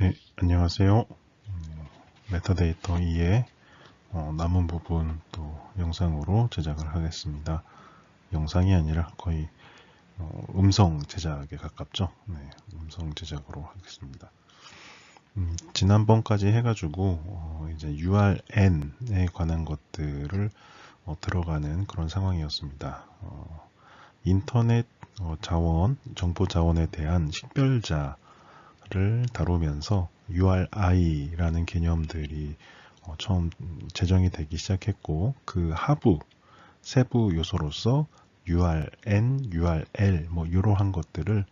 네, 안녕하세요. 메타데이터 2의 남은 부분 또 영상으로 제작을 하겠습니다. 영상이 아니라 거의 음성 제작에 가깝죠. 네, 음성 제작으로 하겠습니다. 지난번까지 해가지고 이제 URN에 관한 것들을 들어가는 그런 상황이었습니다. 인터넷 자원, 정보 자원에 대한 식별자 를 다루면서 URI라는 개념들이 처음 제정이 되기 시작했고 그 하부 세부 요소로서 URN, URL 뭐 이러한 것들을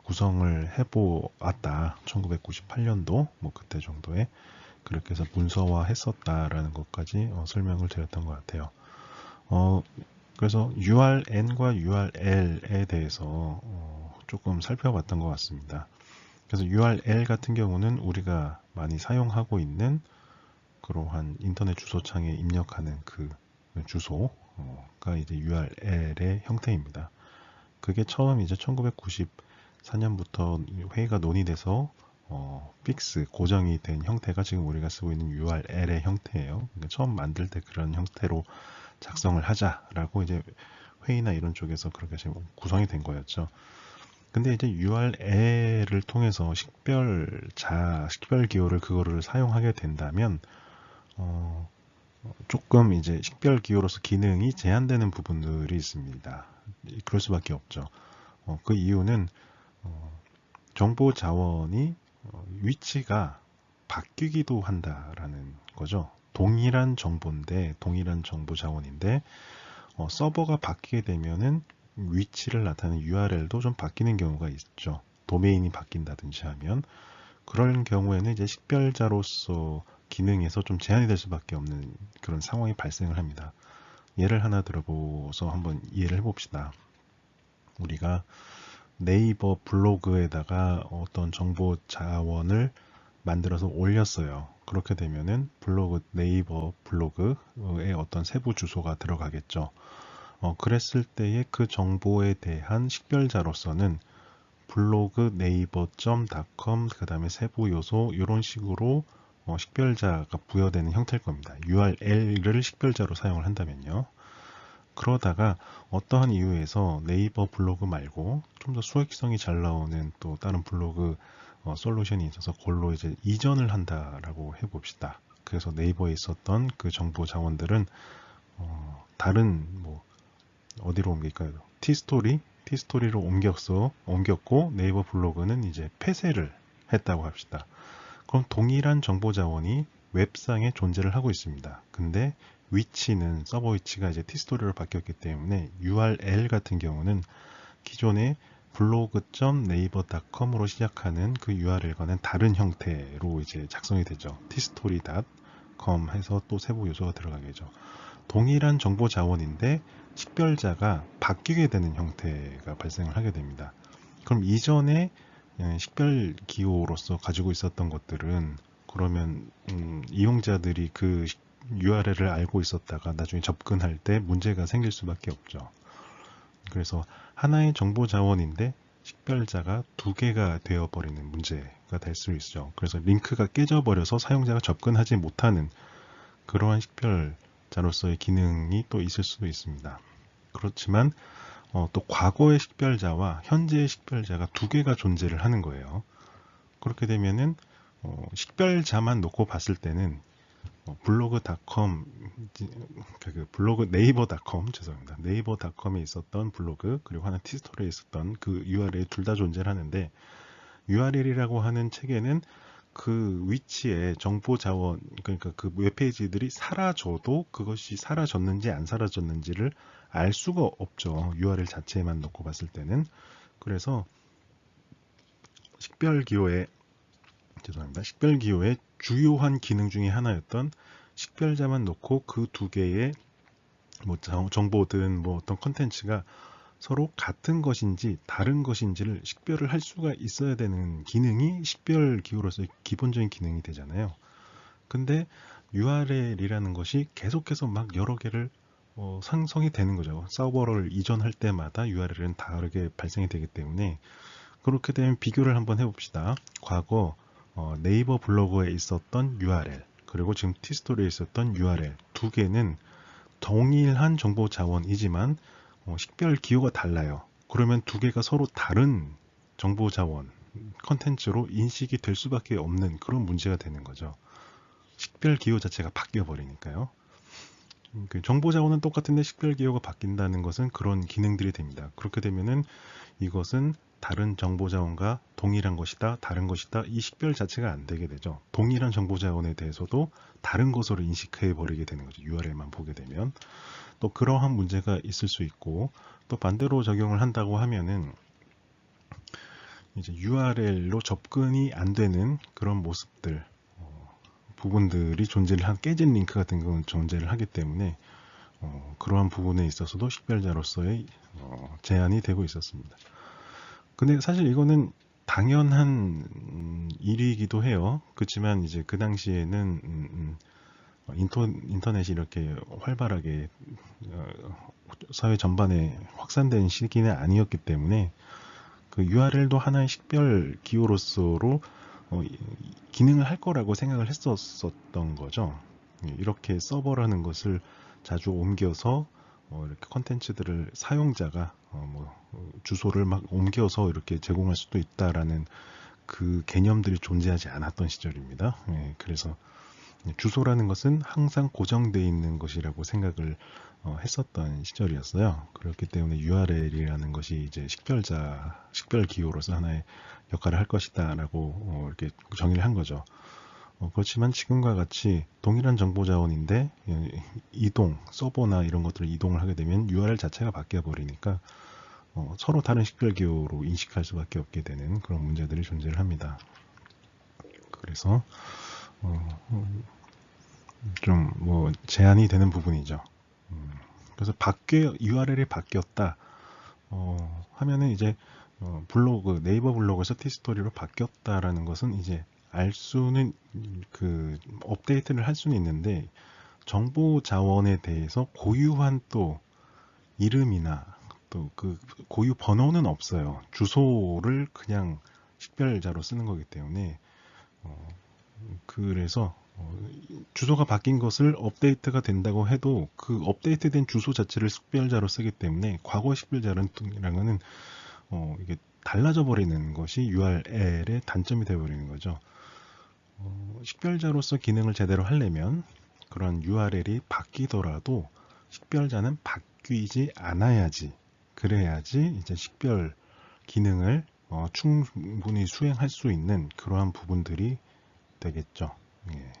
구성을 해보았다. 1998년도 뭐 그때 정도에 그렇게 해서 문서화했었다라는 것까지 설명을 드렸던 것 같아요. 그래서 URN과 URL에 대해서 조금 살펴봤던 것 같습니다. 그래서 URL 같은 경우는 우리가 많이 사용하고 있는 그러한 인터넷 주소창에 입력하는 그 주소가 이제 URL의 형태입니다. 그게 처음 이제 1994년부터 회의가 논의돼서 픽스 고정이 된 형태가 지금 우리가 쓰고 있는 URL의 형태예요. 그러니까 처음 만들 때 그런 형태로 작성을 하자라고 이제 회의나 이런 쪽에서 그렇게 지금 구성이 된 거였죠. 근데 이제 URL을 통해서 식별 기호를 그거를 사용하게 된다면 조금 이제 식별 기호로서 기능이 제한되는 부분들이 있습니다. 그럴 수밖에 없죠. 그 이유는 정보 자원이 위치가 바뀌기도 한다라는 거죠. 동일한 정보인데 동일한 정보 자원인데 서버가 바뀌게 되면은 위치를 나타내는 URL도 좀 바뀌는 경우가 있죠. 도메인이 바뀐다든지 하면 그런 경우에는 이제 식별자로서 기능에서 좀 제한이 될 수밖에 없는 그런 상황이 발생을 합니다. 예를 하나 들어보서 한번 이해를 해봅시다. 우리가 네이버 블로그에다가 어떤 정보 자원을 만들어서 올렸어요. 그렇게 되면은 네이버 블로그에 어떤 세부 주소가 들어가겠죠. 그랬을 때의 그 정보에 대한 식별자로서는 블로그 네이버.com 그 다음에 세부 요소 이런 식으로 식별자가 부여되는 형태일 겁니다. URL을 식별자로 사용을 한다면요. 그러다가 어떠한 이유에서 네이버 블로그 말고 좀 더 수익성이 잘 나오는 또 다른 블로그 솔루션이 있어서 그걸로 이제 이전을 한다라고 해봅시다. 그래서 네이버에 있었던 그 정보 자원들은 다른 뭐 어디로 옮길까요? 티스토리로 옮겼고 네이버 블로그는 이제 폐쇄를 했다고 합시다. 그럼 동일한 정보 자원이 웹상에 존재를 하고 있습니다. 근데 위치는 서버 위치가 이제 티스토리로 바뀌었기 때문에 URL 같은 경우는 기존의 blog.naver.com으로 시작하는 그 URL과는 다른 형태로 이제 작성이 되죠. tstory.com 해서 또 세부 요소가 들어가겠죠. 동일한 정보 자원인데 식별자가 바뀌게 되는 형태가 발생을 하게 됩니다. 그럼 이전에 식별 기호로서 가지고 있었던 것들은 그러면 이용자들이 그 URL을 알고 있었다가 나중에 접근할 때 문제가 생길 수밖에 없죠. 그래서 하나의 정보 자원인데 식별자가 두 개가 되어버리는 문제가 될 수 있죠. 그래서 링크가 깨져버려서 사용자가 접근하지 못하는 그러한 식별자로서의 기능이 또 있을 수도 있습니다. 그렇지만 또 과거의 식별자와 현재의 식별자가 두 개가 존재를 하는 거예요. 그렇게 되면은 식별자만 놓고 봤을 때는 블로그.com 블로그 네이버.com 죄송합니다. 네이버.com에 있었던 블로그 그리고 하나 티스토리에 있었던 그 URL 둘 다 존재를 하는데 URL이라고 하는 체계는 그 위치에 정보 자원 그러니까 그 웹페이지들이 사라져도 그것이 사라졌는지 안 사라졌는지를 알 수가 없죠. URL 자체만 놓고 봤을 때는. 그래서 식별기호의 식별기호의 주요한 기능 중에 하나였던 식별자만 놓고 그 두 개의 뭐 정보든 뭐 어떤 컨텐츠가 서로 같은 것인지 다른 것인지를 식별을 할 수가 있어야 되는 기능이 식별 기호로서의 기본적인 기능이 되잖아요. 근데 URL이라는 것이 계속해서 막 여러 개를 상성이 되는 거죠. 서버를 이전할 때마다 URL은 다르게 발생이 되기 때문에 그렇게 되면 비교를 한번 해봅시다. 과거 네이버 블로그에 있었던 URL 그리고 지금 티스토리에 있었던 URL 두 개는 동일한 정보 자원이지만 식별 기호가 달라요. 그러면 두 개가 서로 다른 정보 자원 컨텐츠로 인식이 될 수밖에 없는 그런 문제가 되는 거죠. 식별 기호 자체가 바뀌어 버리니까요. 그 정보 자원은 똑같은데 식별 기호가 바뀐다는 것은 그런 기능들이 됩니다. 그렇게 되면은 이것은 다른 정보 자원과 동일한 것이다, 다른 것이다, 이 식별 자체가 안 되게 되죠. 동일한 정보 자원에 대해서도 다른 것으로 인식해 버리게 되는 거죠. URL만 보게 되면. 또 그러한 문제가 있을 수 있고, 또 반대로 적용을 한다고 하면은 이제 URL로 접근이 안 되는 그런 모습들, 부분들이 존재를 한 깨진 링크 같은 건 존재를 하기 때문에 그러한 부분에 있어서도 식별자로서의 제한이 되고 있었습니다. 근데 사실 이거는 당연한 일이기도 해요. 그렇지만 이제 그 당시에는 인터넷이 이렇게 활발하게 사회 전반에 확산된 시기는 아니었기 때문에 그 URL도 하나의 식별 기호로서로 기능을 할 거라고 생각을 했었던 거죠. 이렇게 서버라는 것을 자주 옮겨서 이렇게 컨텐츠들을 사용자가 주소를 막 옮겨서 이렇게 제공할 수도 있다라는 그 개념들이 존재하지 않았던 시절입니다. 그래서 주소라는 것은 항상 고정되어 있는 것이라고 생각을 했었던 시절이었어요. 그렇기 때문에 URL이라는 것이 이제 식별 기호로서 하나의 역할을 할 것이다라고 이렇게 정의를 한 거죠. 그렇지만 지금과 같이 동일한 정보 자원인데 이동, 서버나 이런 것들을 이동을 하게 되면 URL 자체가 바뀌어 버리니까 서로 다른 식별 기호로 인식할 수밖에 없게 되는 그런 문제들이 존재를 합니다. 그래서 좀 제한이 되는 부분이죠. 그래서 URL이 바뀌었다 하면은 이제 네이버 블로그에서 티스토리로 바뀌었다라는 것은 이제 알 수는 업데이트를 할 수는 있는데 정보 자원에 대해서 고유한 또 이름이나 또 그 고유 번호는 없어요. 주소를 그냥 식별자로 쓰는 거기 때문에 그래서 주소가 바뀐 것을 업데이트가 된다고 해도 그 업데이트된 주소 자체를 식별자로 쓰기 때문에 과거 식별자랑은 이게 달라져 버리는 것이 URL의 단점이 되어 버리는 거죠. 식별자로서 기능을 제대로 하려면 그런 URL이 바뀌더라도 식별자는 바뀌지 않아야지 그래야지 이제 식별 기능을 충분히 수행할 수 있는 그러한 부분들이 되겠죠. 예.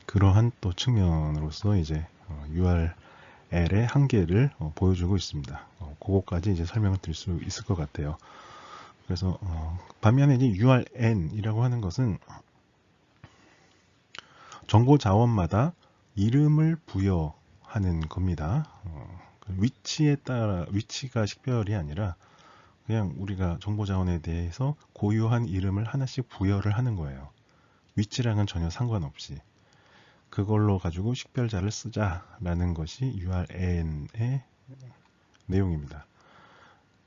그러한 또 측면으로서 이제 URL의 한계를 보여주고 있습니다. 그거까지 이제 설명을 드릴 수 있을 것 같아요. 그래서 반면에 이제 URN이라고 하는 것은 정보 자원마다 이름을 부여하는 겁니다. 위치가 식별이 아니라 그냥 우리가 정보 자원에 대해서 고유한 이름을 하나씩 부여를 하는 거예요. 위치랑은 전혀 상관없이 그걸로 가지고 식별자를 쓰자라는 것이 URN의 내용입니다.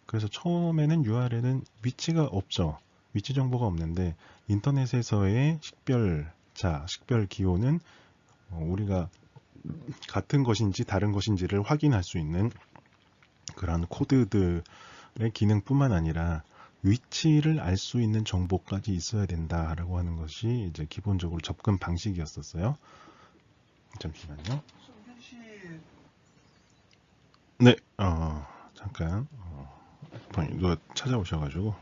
그래서 처음에는 URL은 위치가 없죠. 위치 정보가 없는데 인터넷에서의 식별 기호는 우리가 같은 것인지 다른 것인지를 확인할 수 있는 그런 코드들의 기능뿐만 아니라 위치를 알 수 있는 정보까지 있어야 된다라고 하는 것이 이제 기본적으로 접근 방식이었었어요. 잠시만요. 네, 잠깐 누가 찾아오셔가지고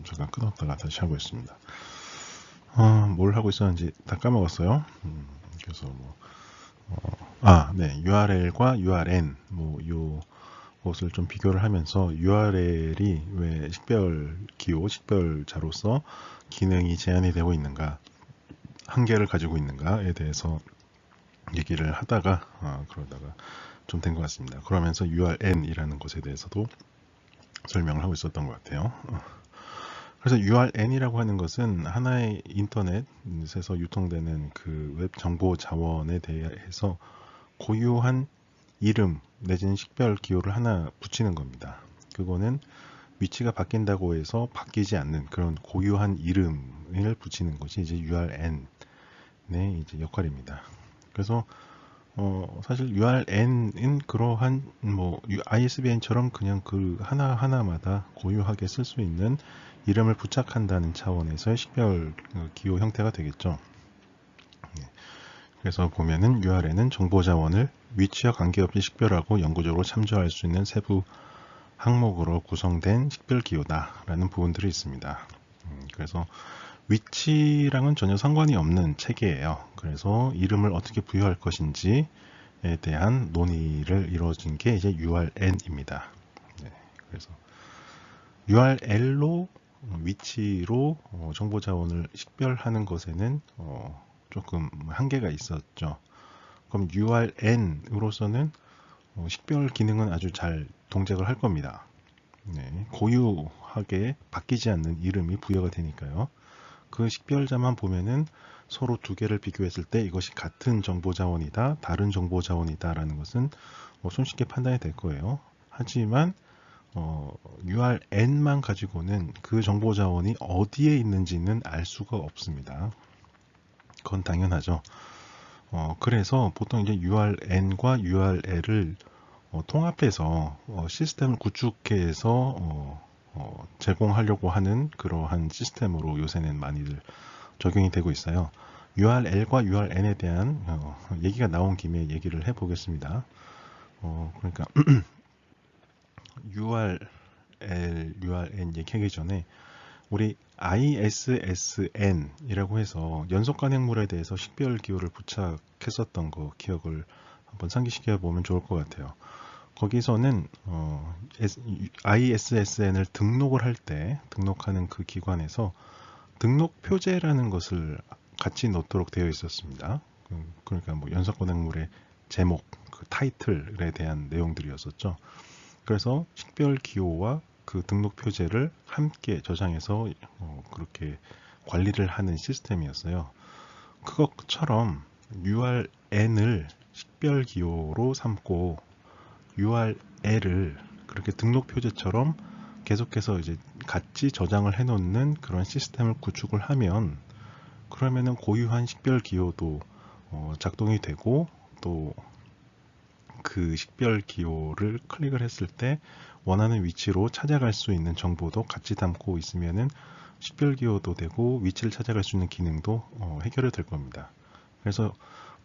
잠깐 끊었다가 다시 하고 있습니다. 뭘 하고 있었는지 다 까먹었어요. 그래서 네, URL과 URN 요것을 좀 비교를 하면서 URL이 왜 식별자로서 기능이 제한이 되고 있는가, 한계를 가지고 있는가에 대해서 얘기를 하다가 그러다가 좀 된 것 같습니다. 그러면서 URN이라는 것에 대해서도 설명을 하고 있었던 것 같아요. 그래서 URN이라고 하는 것은 하나의 인터넷에서 유통되는 그 웹 정보 자원에 대해서 고유한 이름 내지는 식별 기호를 하나 붙이는 겁니다. 그거는 위치가 바뀐다고 해서 바뀌지 않는 그런 고유한 이름을 붙이는 것이 이제 URN의 이제 역할입니다. 그래서 사실 URN은 그러한 뭐 ISBN처럼 그냥 그 하나하나마다 고유하게 쓸 수 있는 이름을 부착한다는 차원에서의 식별 기호 형태가 되겠죠. 그래서 보면은 URN은 정보자원을 위치와 관계없이 식별하고 영구적으로 참조할 수 있는 세부 항목으로 구성된 식별 기호다라는 부분들이 있습니다. 그래서 위치랑은 전혀 상관이 없는 체계예요. 그래서 이름을 어떻게 부여할 것인지에 대한 논의를 이루어진 게 이제 URN입니다. 그래서 URL로 위치로 정보자원을 식별하는 것에는 조금 한계가 있었죠. 그럼 URN으로서는 식별 기능은 아주 잘 동작을 할 겁니다. 고유하게 바뀌지 않는 이름이 부여가 되니까요. 그 식별자만 보면은 서로 두 개를 비교했을 때 이것이 같은 정보자원이다, 다른 정보자원이다 라는 것은 손쉽게 판단이 될 거예요. 하지만 URN만 가지고는 그 정보자원이 어디에 있는지는 알 수가 없습니다. 그건 당연하죠. 그래서 보통 이제 URN과 URL을 통합해서 시스템을 구축해서 제공하려고 하는 그러한 시스템으로 요새는 많이들 적용이 되고 있어요. URL과 URN에 대한 얘기가 나온 김에 얘기를 해보겠습니다. 그러니까 URN 얘기하기 전에 우리 ISSN이라고 해서 연속 간행물에 대해서 식별 기호를 부착했었던 거 기억을 한번 상기시켜 보면 좋을 것 같아요. 거기서는 ISSN을 등록을 할 때 등록하는 그 기관에서 등록 표제라는 것을 같이 넣도록 되어 있었습니다. 그러니까 뭐 연속 간행물의 제목, 그 타이틀에 대한 내용들이었었죠. 그래서 식별 기호와 그 등록 표제를 함께 저장해서 그렇게 관리를 하는 시스템이었어요. 그것처럼 URN을 식별 기호로 삼고 URL을 그렇게 등록 표제처럼 계속해서 이제 같이 저장을 해 놓는 그런 시스템을 구축을 하면 그러면은 고유한 식별 기호도 작동이 되고 또 그 식별 기호를 클릭을 했을 때 원하는 위치로 찾아갈 수 있는 정보도 같이 담고 있으면은 식별 기호도 되고 위치를 찾아갈 수 있는 기능도 해결이 될 겁니다. 그래서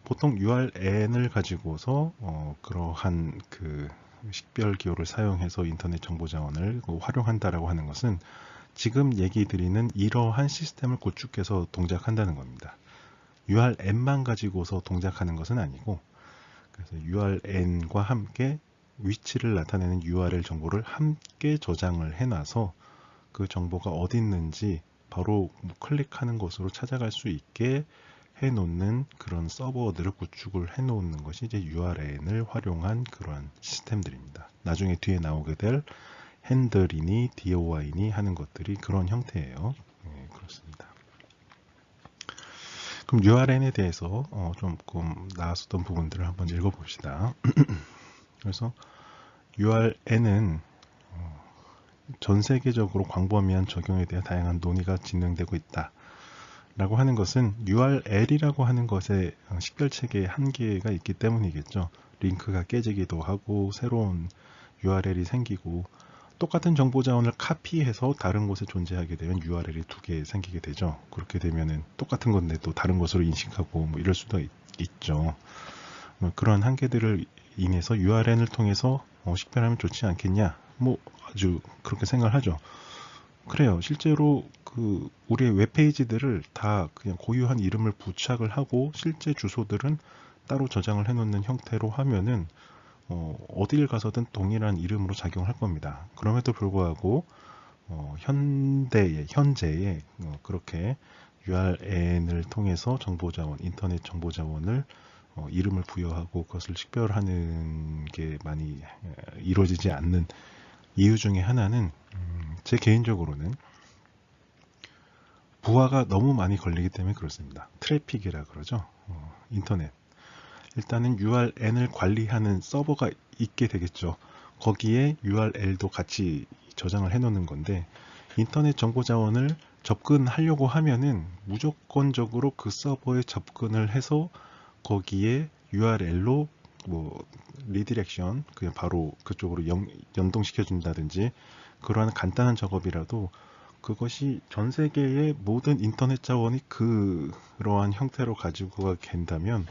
보통 URN을 가지고서 그러한 그 식별 기호를 사용해서 인터넷 정보 자원을 활용한다라고 하는 것은 지금 얘기 드리는 이러한 시스템을 구축해서 동작한다는 겁니다. URN만 가지고서 동작하는 것은 아니고 그래서 URN과 함께 위치를 나타내는 URL 정보를 함께 저장을 해놔서 그 정보가 어디 있는지 바로 클릭하는 곳으로 찾아갈 수 있게 해놓는 그런 서버들을 구축을 해놓는 것이 이제 URN을 활용한 그런 시스템들입니다. 나중에 뒤에 나오게 될 핸들이니 DOI니 하는 것들이 그런 형태예요. 네, 그렇습니다. 그럼 URN에 대해서 조금 나왔었던 부분들을 한번 읽어봅시다. 그래서 URN은 전 세계적으로 광범위한 적용에 대한 다양한 논의가 진행되고 있다. 라고 하는 것은 URL이라고 하는 것에 식별체계의 한계가 있기 때문이겠죠. 링크가 깨지기도 하고 새로운 URL이 생기고 똑같은 정보 자원을 카피해서 다른 곳에 존재하게 되면 URL이 두 개 생기게 되죠. 그렇게 되면은 똑같은 건데 또 다른 것으로 인식하고 뭐 이럴 수도 있죠. 그런 한계들을 인해서 URN을 통해서 식별하면 좋지 않겠냐? 뭐 아주 그렇게 생각을 하죠. 그래요. 실제로 그 우리의 웹페이지들을 다 그냥 고유한 이름을 부착을 하고 실제 주소들은 따로 저장을 해놓는 형태로 하면은 어딜 가서든 동일한 이름으로 작용할 겁니다. 그럼에도 불구하고 현재에 그렇게 URN을 통해서 정보자원, 인터넷 정보자원을 이름을 부여하고 그것을 식별하는 게 많이 이루어지지 않는 이유 중에 하나는 제 개인적으로는 부하가 너무 많이 걸리기 때문에 그렇습니다. 트래픽이라 그러죠. 인터넷. 일단은 URN을 관리하는 서버가 있게 되겠죠. 거기에 URL도 같이 저장을 해 놓는 건데, 인터넷 정보 자원을 접근하려고 하면은 무조건적으로 그 서버에 접근을 해서 거기에 URL로 뭐 리디렉션 그냥 바로 그쪽으로 연동시켜 준다든지 그러한 간단한 작업이라도 그것이 전 세계의 모든 인터넷 자원이 그러한 형태로 가지고 된다면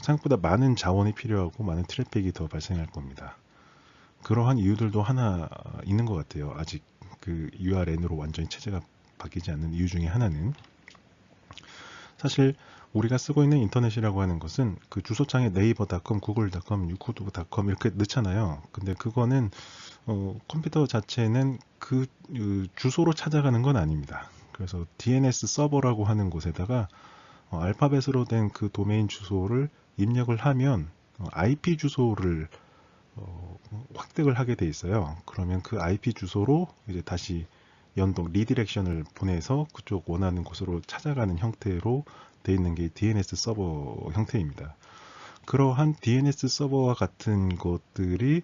생각보다 많은 자원이 필요하고 많은 트래픽이 더 발생할 겁니다. 그러한 이유들도 하나 있는 것 같아요. 아직 그 URN으로 완전히 체제가 바뀌지 않는 이유 중에 하나는, 사실 우리가 쓰고 있는 인터넷이라고 하는 것은 그 주소창에 네이버닷컴, 구글닷컴, 유쿠드닷컴 이렇게 넣잖아요. 근데 그거는 컴퓨터 자체는 그 주소로 찾아가는 건 아닙니다. 그래서 DNS 서버라고 하는 곳에다가 알파벳으로 된 그 도메인 주소를 입력을 하면 IP 주소를 획득을 하게 돼 있어요. 그러면 그 IP 주소로 이제 다시 리디렉션을 보내서 그쪽 원하는 곳으로 찾아가는 형태로 돼 있는 게 DNS 서버 형태입니다. 그러한 DNS 서버와 같은 것들이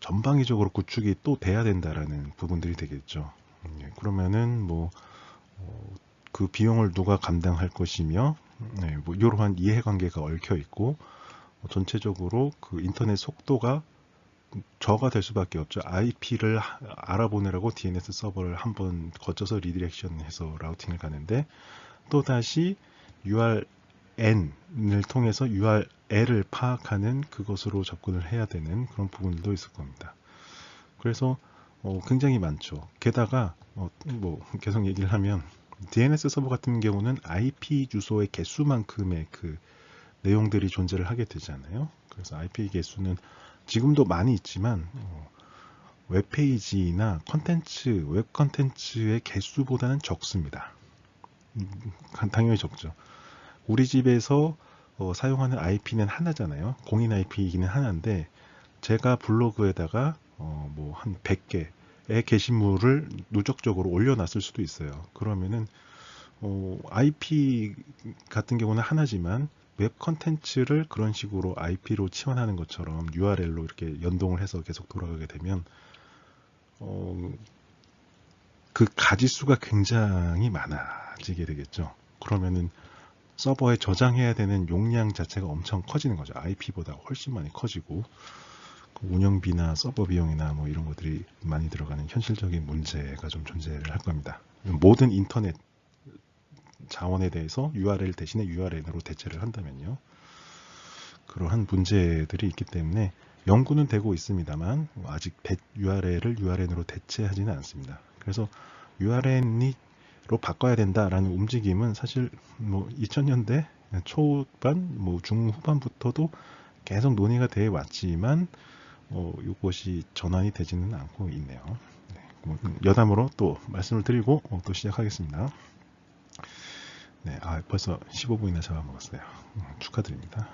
전방위적으로 구축이 또 돼야 된다라는 부분들이 되겠죠. 그러면은 뭐 그 비용을 누가 감당할 것이며, 뭐 이러한 이해관계가 얽혀 있고, 전체적으로 그 인터넷 속도가 저가 될 수밖에 없죠. IP를 알아보느라고 DNS 서버를 한번 거쳐서 리디렉션해서 라우팅을 가는데, 또 다시 URN을 통해서 URL을 파악하는 그것으로 접근을 해야 되는 그런 부분들도 있을 겁니다. 그래서 굉장히 많죠. 게다가 뭐 계속 얘기를 하면 DNS 서버 같은 경우는 IP 주소의 개수만큼의 그 내용들이 존재를 하게 되잖아요. 그래서 IP 개수는 지금도 많이 있지만 웹페이지나 웹 컨텐츠의 개수보다는 적습니다. 당연히 적죠. 우리 집에서 사용하는 IP는 하나잖아요. 공인 IP이기는 하나인데, 제가 블로그에다가 뭐 한 100개의 게시물을 누적적으로 올려놨을 수도 있어요. 그러면은 IP 같은 경우는 하나지만 웹 컨텐츠를 그런 식으로 IP로 치환하는 것처럼 URL로 이렇게 연동을 해서 계속 돌아가게 되면 그 가지수가 굉장히 많아지게 되겠죠. 그러면은 서버에 저장해야 되는 용량 자체가 엄청 커지는 거죠. IP보다 훨씬 많이 커지고, 운영비나 서버 비용이나 뭐 이런 것들이 많이 들어가는 현실적인 문제가 좀 존재를 할 겁니다. 모든 인터넷 자원에 대해서 URL 대신에 URN으로 대체를 한다면요. 그러한 문제들이 있기 때문에 연구는 되고 있습니다만 아직 URL을 URN으로 대체하지는 않습니다. 그래서 URN으로 바꿔야 된다라는 움직임은 사실 뭐 2000년대 초반, 뭐 중후반부터도 계속 논의가 되어 왔지만 이것이 전환이 되지는 않고 있네요. 네, 뭐 여담으로 또 말씀을 드리고 또 시작하겠습니다. 네, 벌써 15분이나 잡아먹었어요. 축하드립니다.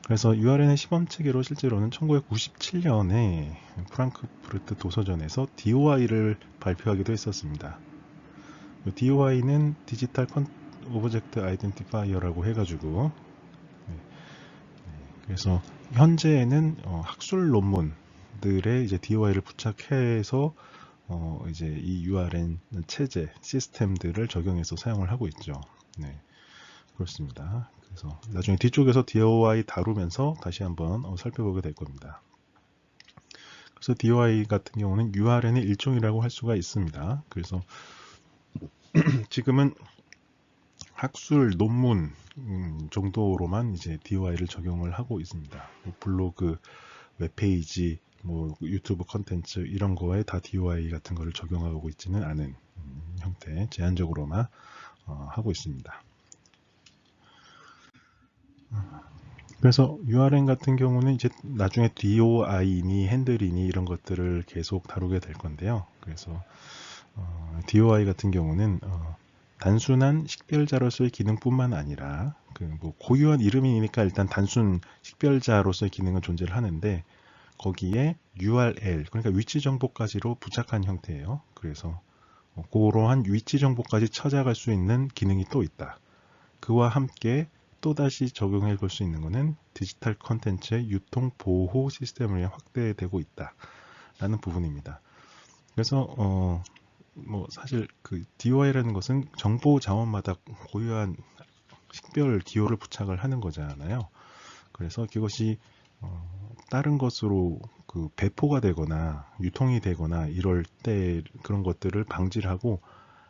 그래서 URN의 시범체계로 실제로는 1997년에 프랑크푸르트 도서전에서 DOI를 발표하기도 했었습니다. DOI는 디지털 오브젝트 아이덴티파이어라고 해가지고, 그래서 현재는 학술 논문들에 이제 DOI를 부착해서 이제 이 URN 체제 시스템들을 적용해서 사용을 하고 있죠. 네, 그렇습니다. 그래서 나중에 뒤쪽에서 DOI 다루면서 다시 한번 살펴보게 될 겁니다. 그래서 DOI 같은 경우는 URN의 일종이라고 할 수가 있습니다. 그래서 지금은 학술 논문 정도로만 이제 DOI를 적용을 하고 있습니다. 블로그, 웹페이지, 뭐 유튜브 컨텐츠 이런 거에 다 DOI 같은 거를 적용하고 있지는 않은 형태, 제한적으로만 하고 있습니다. 그래서 URN 같은 경우는 이제 나중에 DOI니 핸들이니 이런 것들을 계속 다루게 될 건데요. 그래서 DOI 같은 경우는 단순한 식별자로서의 기능뿐만 아니라 뭐 고유한 이름이니까 일단 단순 식별자로서의 기능은 존재를 하는데, 거기에 URL, 그러니까 위치 정보까지로 부착한 형태예요. 그래서 그러한 위치 정보까지 찾아갈 수 있는 기능이 또 있다. 그와 함께 또다시 적용해 볼 수 있는 것은 디지털 컨텐츠의 유통 보호 시스템을 확대되고 있다 라는 부분입니다. 그래서 뭐 사실 그 DOI라는 것은 정보 자원마다 고유한 식별 기호를 부착을 하는 거잖아요. 그래서 그것이 다른 것으로 그 배포가 되거나 유통이 되거나 이럴 때 그런 것들을 방지를 하고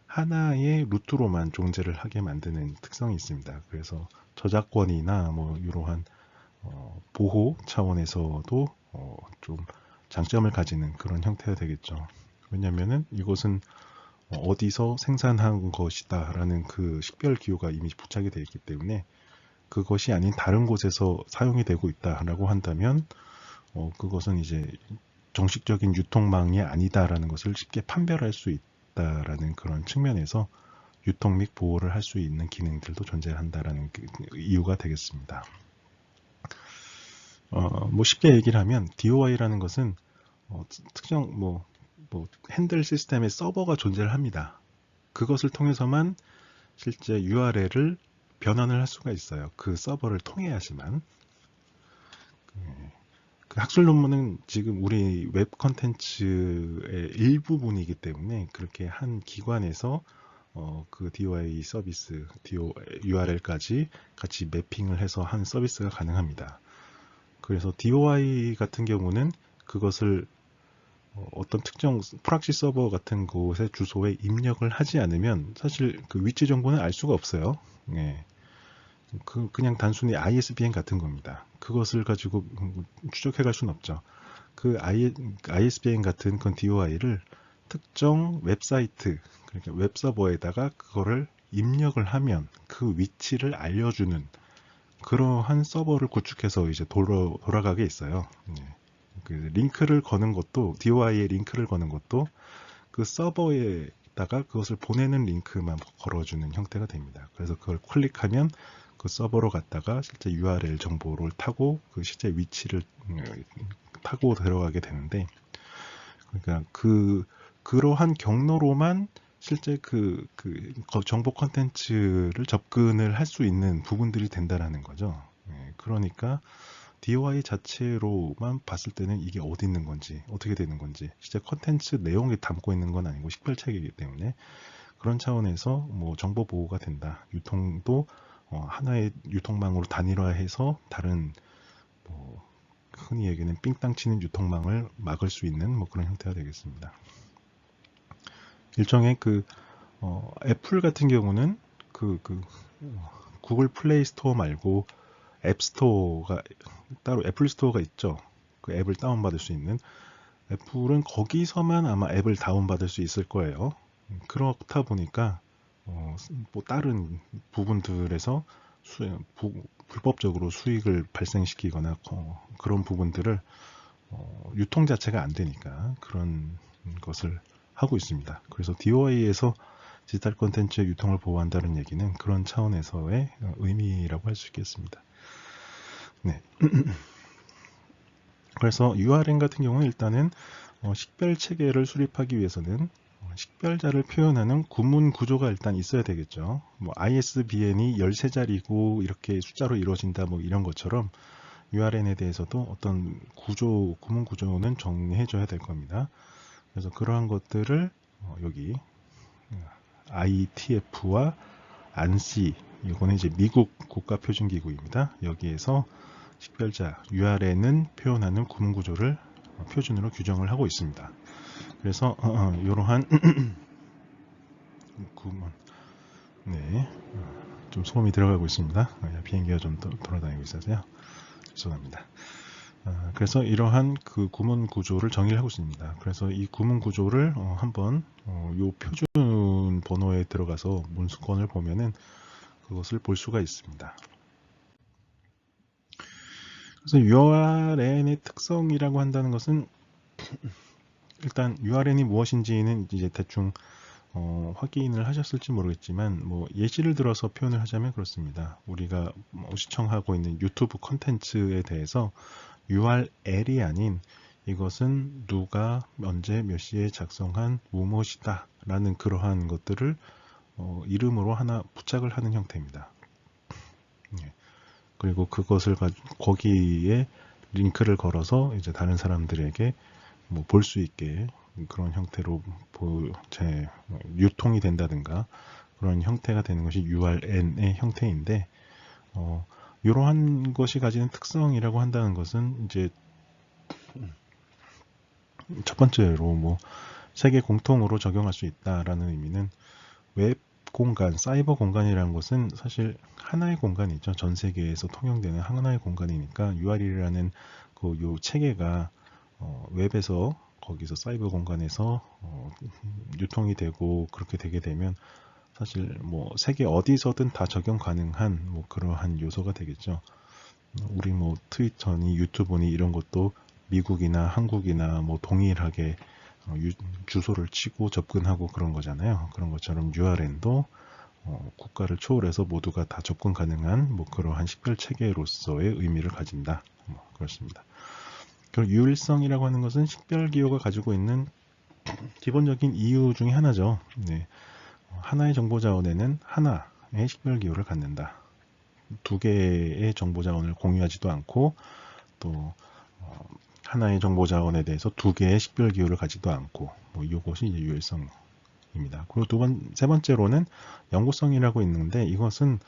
하나의 루트로만 존재를 하게 만드는 특성이 있습니다. 그래서 저작권이나 뭐 이러한 보호 차원에서도 좀 장점을 가지는 그런 형태가 되겠죠. 왜냐하면은 이것은 어디서 생산한 것이다 라는 그 식별 기호가 이미 부착이 되어 있기 때문에 그것이 아닌 다른 곳에서 사용이 되고 있다라고 한다면 그것은 이제 정식적인 유통망이 아니다라는 것을 쉽게 판별할 수 있다라는 그런 측면에서 유통 및 보호를 할 수 있는 기능들도 존재한다라는 그 이유가 되겠습니다. 뭐 쉽게 얘기를 하면 DOI라는 것은 특정 뭐 핸들 시스템의 서버가 존재를 합니다. 그것을 통해서만 실제 URL을 변환을 할 수가 있어요. 그 서버를 통해야지만. 그 학술 논문은 지금 우리 웹 컨텐츠의 일부분이기 때문에 그렇게 한 기관에서 그 DOI 서비스, URL까지 같이 매핑을 해서 한 서비스가 가능합니다. 그래서 DOI 같은 경우는 그것을 어떤 특정 프락시 서버 같은 곳의 주소에 입력을 하지 않으면 사실 그 위치 정보는 알 수가 없어요. 예. 그냥 단순히 ISBN 같은 겁니다. 그것을 가지고 추적해 갈 수는 없죠. 그 ISBN 같은 건 DOI를 특정 웹사이트, 그러니까 웹서버에다가 그거를 입력을 하면 그 위치를 알려주는 그러한 서버를 구축해서 이제 돌아가게 있어요. 그 링크를 거는 것도, DOI에 링크를 거는 것도 그 서버에다가 그것을 보내는 링크만 걸어주는 형태가 됩니다. 그래서 그걸 클릭하면 그 서버로 갔다가 실제 URL 정보를 타고 그 실제 위치를 타고 들어가게 되는데, 그러니까 그러한 경로로만 실제 그 정보 컨텐츠를 접근을 할 수 있는 부분들이 된다라는 거죠. 그러니까 DOI 자체로만 봤을 때는 이게 어디 있는 건지, 어떻게 되는 건지, 실제 컨텐츠 내용이 담고 있는 건 아니고 식별책이기 때문에 그런 차원에서 뭐 정보 보호가 된다. 유통도 하나의 유통망으로 단일화해서 다른 뭐 흔히 얘기하는 삥땅 치는 유통망을 막을 수 있는 뭐 그런 형태가 되겠습니다. 일종의 애플 같은 경우는 구글 플레이 스토어 말고 앱 스토어가 따로 애플 스토어가 있죠. 그 앱을 다운받을 수 있는. 애플은 거기서만 아마 앱을 다운받을 수 있을 거예요. 그렇다 보니까 뭐 다른 부분들에서 불법적으로 수익을 발생시키거나 그런 부분들을 유통 자체가 안 되니까 그런 것을 하고 있습니다. 그래서 DOI에서 디지털 콘텐츠의 유통을 보호한다는 얘기는 그런 차원에서의 의미라고 할 수 있겠습니다. 네. 그래서 URN 같은 경우는 일단은 식별 체계를 수립하기 위해서는 식별자를 표현하는 구문 구조가 일단 있어야 되겠죠. 뭐 ISBN이 13자리고 이렇게 숫자로 이루어진다 뭐 이런 것처럼 URN에 대해서도 어떤 구문 구조는 정해줘야 될 겁니다. 그래서 그러한 것들을 여기 IETF와 ANSI, 이거는 이제 미국 국가표준기구입니다. 여기에서 식별자 URN은 표현하는 구문 구조를 표준으로 규정을 하고 있습니다. 그래서 이러한 구문, 네, 좀 소음이 들어가고 있습니다. 비행기가 좀 돌아다니고 있어서요. 죄송합니다. 그래서 이러한 그 구문 구조를 정의를 하고 있습니다. 그래서 이 구문 구조를 한번 이 표준 번호에 들어가서 문수권을 보면은 그것을 볼 수가 있습니다. 그래서 URN의 특성이라고 한다는 것은 일단 URN이 무엇인지는 이제 대충 확인을 하셨을지 모르겠지만 뭐 예시를 들어서 표현을 하자면 그렇습니다. 우리가 시청하고 있는 유튜브 컨텐츠에 대해서 URL이 아닌 이것은 누가 언제 몇 시에 작성한 무엇이다 라는 그러한 것들을 이름으로 하나 부착을 하는 형태입니다. 그리고 그것을 거기에 링크를 걸어서 이제 다른 사람들에게 뭐 볼 수 있게 그런 형태로 유통이 된다든가 그런 형태가 되는 것이 URN의 형태인데, 이러한 것이 가지는 특성이라고 한다는 것은 이제 첫 번째로 뭐 세계 공통으로 적용할 수 있다라는 의미는, 웹 공간, 사이버 공간이라는 것은 사실 하나의 공간이죠. 전 세계에서 통용되는 하나의 공간이니까 UR이라는 그 요 체계가 웹에서 거기서 사이버 공간에서 유통이 되고 그렇게 되게 되면 사실 뭐 세계 어디서든 다 적용 가능한 뭐 그러한 요소가 되겠죠. 우리 뭐 트위터니 유튜브니 이런 것도 미국이나 한국이나 뭐 동일하게 주소를 치고 접근하고 그런 거잖아요. 그런 것처럼 URN도 국가를 초월해서 모두가 다 접근 가능한 뭐 그러한 식별 체계로서의 의미를 가진다. 뭐 그렇습니다. 그리고 유일성이라고 하는 것은 식별 기호가 가지고 있는 기본적인 이유 중에 하나죠. 네. 하나의 정보 자원에는 하나의 식별 기호를 갖는다. 두 개의 정보 자원을 공유하지도 않고 또 하나의 정보 자원에 대해서 두 개의 식별 기호를 가지도 않고, 뭐 이것이 이제 유일성입니다. 그리고 세 번째로는 영구성이라고 있는데, 이것은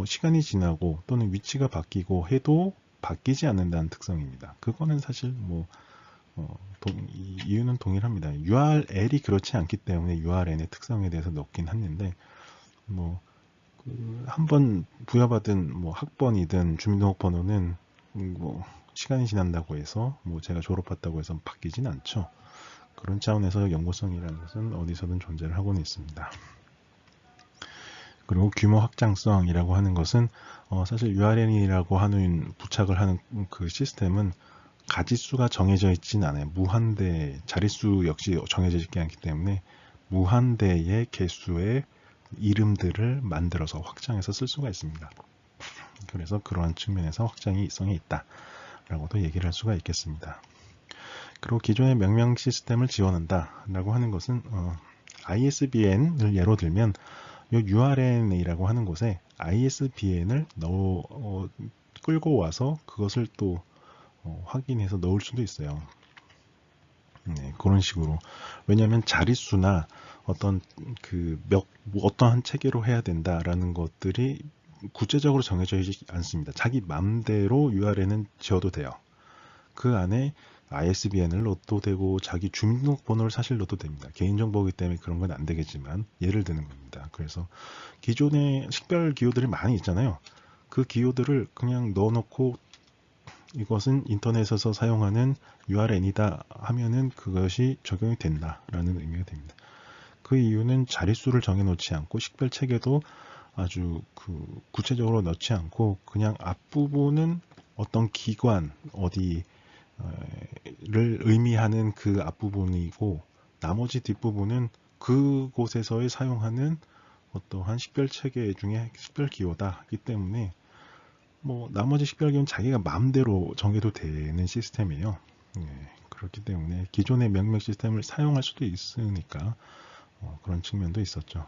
시간이 지나고 또는 위치가 바뀌고 해도 바뀌지 않는다는 특성입니다. 그거는 사실 뭐 이유는 동일합니다. URL이 그렇지 않기 때문에 URN의 특성에 대해서 넣긴 했는데, 뭐 한번 부여받은 뭐 학번이든 주민등록번호는 뭐 시간이 지난다고 해서 뭐 제가 졸업했다고 해서 바뀌진 않죠. 그런 차원에서 영구성이라는 것은 어디서든 존재를 하고는 있습니다. 그리고 규모 확장성이라고 하는 것은 사실 URN이라고 하는 부착을 하는 그 시스템은 가지수가 정해져 있진 않아요. 무한대, 자릿수 역시 정해져 있지 않기 때문에 무한대의 개수의 이름들을 만들어서 확장해서 쓸 수가 있습니다. 그래서 그러한 측면에서 확장성이 있다라고도 얘기를 할 수가 있겠습니다. 그리고 기존의 명명 시스템을 지원한다 라고 하는 것은 ISBN을 예로 들면 이 URN이라고 하는 곳에 ISBN을 끌고 와서 그것을 또 확인해서 넣을 수도 있어요. 네, 그런 식으로. 왜냐하면 자릿수나 어떠한 체계로 해야 된다라는 것들이 구체적으로 정해져 있지 않습니다. 자기 맘대로 URL은 지어도 돼요. 그 안에 ISBN을 넣어도 되고 자기 주민등록번호를 사실 넣어도 됩니다. 개인정보이기 때문에 그런 건 안 되겠지만 예를 드는 겁니다. 그래서 기존의 식별 기호들이 많이 있잖아요. 그 기호들을 그냥 넣어놓고 이것은 인터넷에서 사용하는 URN이다 하면은 그것이 적용이 된다라는 의미가 됩니다. 그 이유는 자릿수를 정해놓지 않고 식별 체계도 아주 구체적으로 넣지 않고 그냥 앞부분은 어떤 기관 어디를 의미하는 그 앞부분이고 나머지 뒷부분은 그곳에서의 사용하는 어떠한 식별 체계 중에 식별 기호다기 때문에 뭐 나머지 식별기는 자기가 마음대로 정해도 되는 시스템이에요. 그렇기 때문에 기존의 명명 시스템을 사용할 수도 있으니까 그런 측면도 있었죠.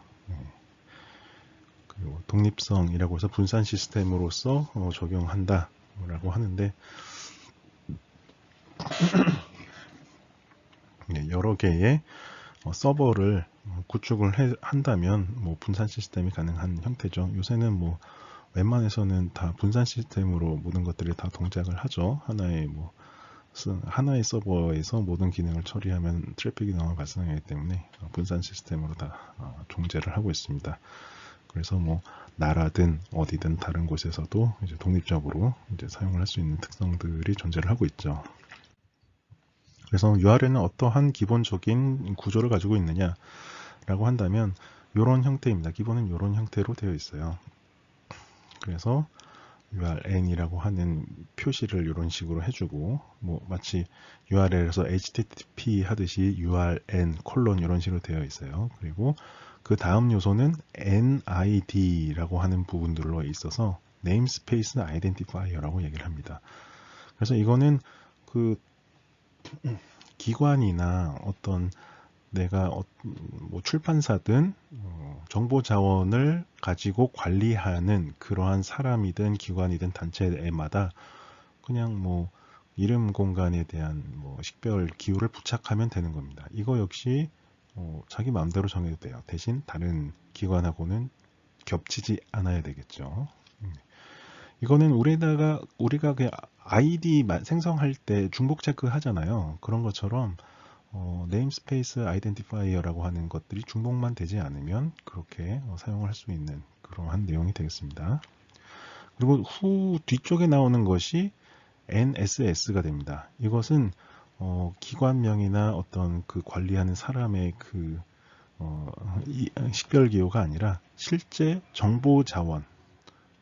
그리고 독립성이라고 해서 분산 시스템으로서 적용한다라고 하는데 여러 개의 서버를 구축을 한다면 뭐 분산 시스템이 가능한 형태죠. 요새는 뭐 웬만해서는 다 분산 시스템으로 모든 것들이 다 동작을 하죠. 하나의 서버에서 모든 기능을 처리하면 트래픽이 너무 발생하기 때문에 분산 시스템으로 다 종제를 하고 있습니다. 그래서 뭐 나라든 어디든 다른 곳에서도 이제 독립적으로 이제 사용을 할 수 있는 특성들이 존재를 하고 있죠. 그래서 URL은 어떠한 기본적인 구조를 가지고 있느냐라고 한다면 이런 형태입니다. 기본은 이런 형태로 되어 있어요. 그래서 URN이라고 하는 표시를 이런 식으로 해주고 뭐 마치 URL에서 HTTP 하듯이 URN 이런 식으로 되어 있어요. 그리고 그 다음 요소는 NID라고 하는 부분들로 있어서 Namespace Identifier라고 얘기를 합니다. 그래서 이거는 기관이나 어떤 내가 뭐 출판사든 정보 자원을 가지고 관리하는 그러한 사람이든 기관이든 단체마다 그냥 뭐 이름 공간에 대한 뭐 식별 기호를 부착하면 되는 겁니다. 이거 역시 자기 마음대로 정해도 돼요. 대신 다른 기관하고는 겹치지 않아야 되겠죠. 이거는 우리가 그냥 아이디 생성할 때 중복 체크 하잖아요. 그런 것처럼 네임스페이스 아이덴티파이어라고 하는 것들이 중복만 되지 않으면 그렇게 사용을 할 수 있는 그러한 내용이 되겠습니다. 그리고 뒤쪽에 나오는 것이 NSS가 됩니다. 이것은 기관명이나 어떤 그 관리하는 사람의 그 식별 기호가 아니라 실제 정보 자원,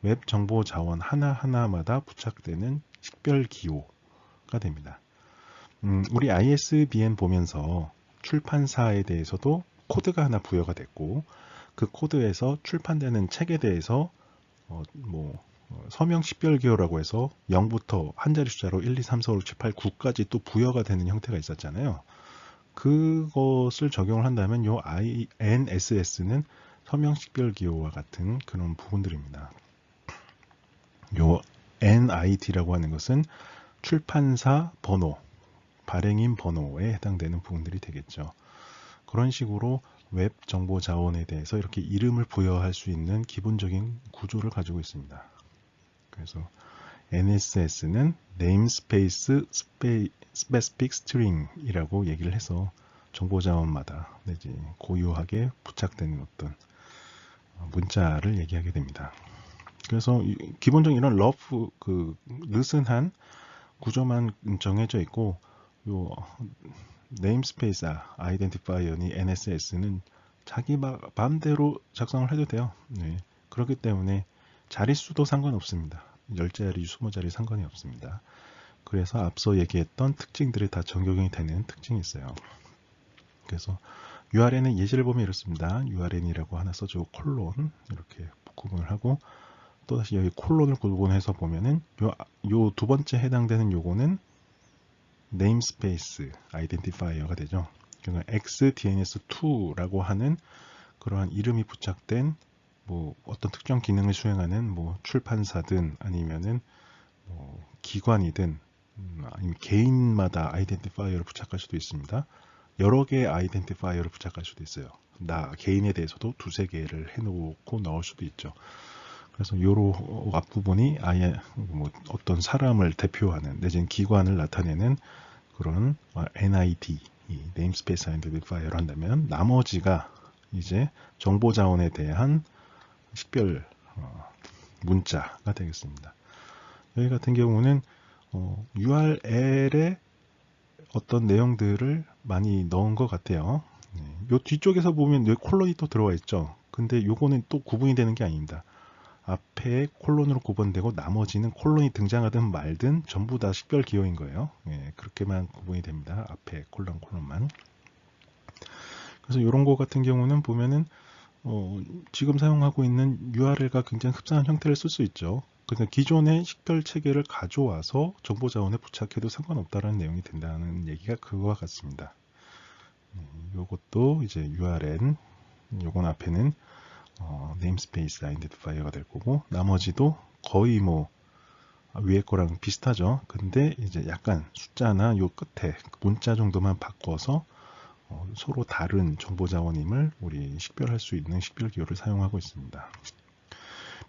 웹 정보 자원 하나하나마다 부착되는 식별 기호가 됩니다. 우리 ISBN 보면서 출판사에 대해서도 코드가 하나 부여가 됐고, 그 코드에서 출판되는 책에 대해서 서명 식별 기호라고 해서 0부터 한 자리 숫자로 1, 2, 3, 4, 5, 6, 7, 8, 9까지 또 부여가 되는 형태가 있었잖아요. 그것을 적용을 한다면 요 NSS는 서명 식별 기호와 같은 그런 부분들입니다. 요 NID라고 하는 것은 출판사 번호, 발행인 번호에 해당되는 부분들이 되겠죠. 그런 식으로 웹 정보 자원에 대해서 이렇게 이름을 부여할 수 있는 기본적인 구조를 가지고 있습니다. 그래서 NSS는 Namespace Specific String이라고 얘기를 해서 정보 자원마다 내지 고유하게 부착되는 어떤 문자를 얘기하게 됩니다. 그래서 기본적인 이런 러프 느슨한 구조만 정해져 있고, 요 네임스페이스 아이덴티파이어니 NSS는 자기 마음대로 작성을 해도 돼요. 네. 그렇기 때문에 자릿수도 상관없습니다. 10자리, 20자리 상관이 없습니다. 그래서 앞서 얘기했던 특징들이 다 적용이 되는 특징이 있어요. 그래서 URN의 예시를 보면 이렇습니다. URN이라고 하나 써주고 콜론 이렇게 구분을 하고, 또다시 여기 콜론을 구분해서 보면은 요 두 번째 해당되는 요거는 네임스페이스 아이덴티파이어가 되죠. 그러니까 XDNS2라고 하는 그러한 이름이 부착된 어떤 특정 기능을 수행하는 출판사든 아니면은 기관이든 아니면 개인마다 아이덴티파이어를 부착할 수도 있습니다. 여러 개의 아이덴티파이어를 부착할 수도 있어요. 나 개인에 대해서도 두세 개를 해놓고 넣을 수도 있죠. 그래서 요로 앞부분이 아예 어떤 사람을 대표하는 내지는 기관을 나타내는 그런 NID, Namespace Identifier를 한다면, 나머지가 이제 정보 자원에 대한 식별 문자가 되겠습니다. 여기 같은 경우는 URL에 어떤 내용들을 많이 넣은 것 같아요. 요 뒤쪽에서 보면 여기 콜론이 또 들어와 있죠. 근데 요거는 또 구분이 되는 게 아닙니다. 앞에 콜론으로 구분되고 나머지는 콜론이 등장하든 말든 전부 다 식별 기호인 거예요. 그렇게만 구분이 됩니다. 앞에 콜론만. 그래서 이런 거 같은 경우는 보면은 지금 사용하고 있는 URL과 굉장히 흡사한 형태를 쓸 수 있죠. 그러니까 기존의 식별 체계를 가져와서 정보 자원에 부착해도 상관없다는 내용이 된다는 얘기가 그거와 같습니다. 요것도 이제 URN, 요건 앞에는 네임스페이스 아이덴티파이어가 될 거고, 나머지도 거의 위에 거랑 비슷하죠. 근데 이제 약간 숫자나 요 끝에 문자 정도만 바꿔서 서로 다른 정보 자원임을 우리 식별할 수 있는 식별 기호를 사용하고 있습니다.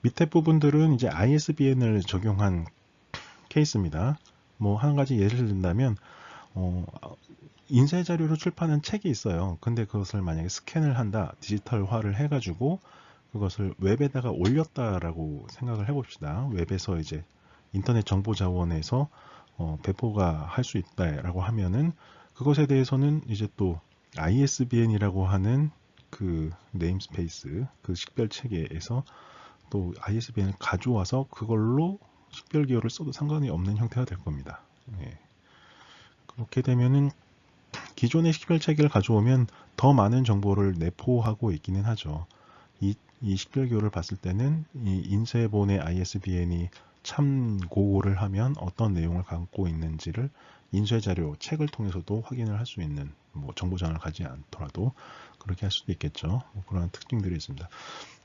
밑에 부분들은 이제 ISBN을 적용한 케이스입니다. 한 가지 예를 든다면 인쇄 자료로 출판한 책이 있어요. 근데 그것을 만약에 스캔을 한다, 디지털화를 해가지고 그것을 웹에다가 올렸다라고 생각을 해봅시다. 웹에서 이제 인터넷 정보 자원에서 배포가 할 수 있다라고 하면은, 그것에 대해서는 이제 또 ISBN이라고 하는 그 네임스페이스 그 식별 체계에서 또 ISBN을 가져와서 그걸로 식별 기호를 써도 상관이 없는 형태가 될 겁니다. 그렇게 되면은 기존의 식별 체계를 가져오면 더 많은 정보를 내포하고 있기는 하죠. 이 식별 기호를 봤을 때는 이 인쇄본의 ISBN이 참고를 하면 어떤 내용을 갖고 있는지를 인쇄 자료, 책을 통해서도 확인을 할 수 있는, 정보장을 가지 않더라도 그렇게 할 수도 있겠죠. 그런 특징들이 있습니다.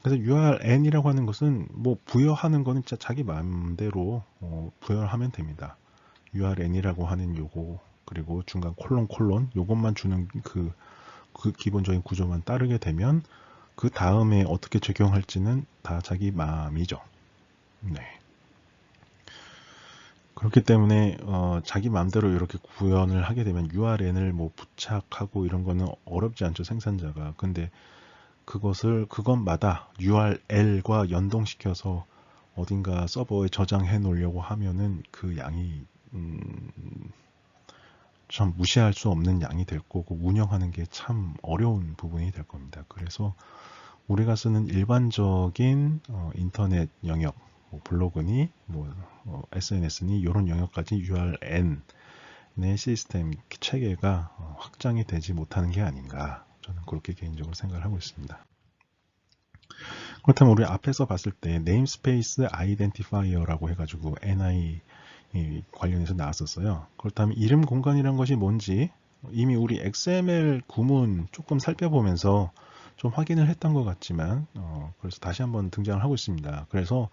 그래서 URN이라고 하는 것은 부여하는 거는 진짜 자기 마음대로 부여를 하면 됩니다. urn이라고 하는 요거 그리고 중간 콜론 요것만 주는 그 기본적인 구조만 따르게 되면 그 다음에 어떻게 적용할지는 다 자기 마음이죠. 네. 그렇기 때문에 자기 마음대로 이렇게 구현을 하게 되면 url을 뭐 부착하고 이런 거는 어렵지 않죠, 생산자가. 근데 그것마다 url과 연동시켜서 어딘가 서버에 저장해 놓으려고 하면은 그 양이 참 무시할 수 없는 양이 될 거고 운영하는 게 참 어려운 부분이 될 겁니다. 그래서 우리가 쓰는 일반적인 인터넷 영역, 뭐 블로그니, 뭐 SNS니 이런 영역까지 url의 시스템 체계가 확장이 되지 못하는 게 아닌가, 저는 그렇게 개인적으로 생각을 하고 있습니다. 그렇다면 우리 앞에서 봤을 때 네임스페이스 아이덴티파이어라고 해가지고 NI 관련해서 나왔었어요. 그렇다면 이름 공간이란 것이 뭔지 이미 우리 XML 구문 조금 살펴보면서 좀 확인을 했던 것 같지만 그래서 다시 한번 등장을 하고 있습니다. 그래서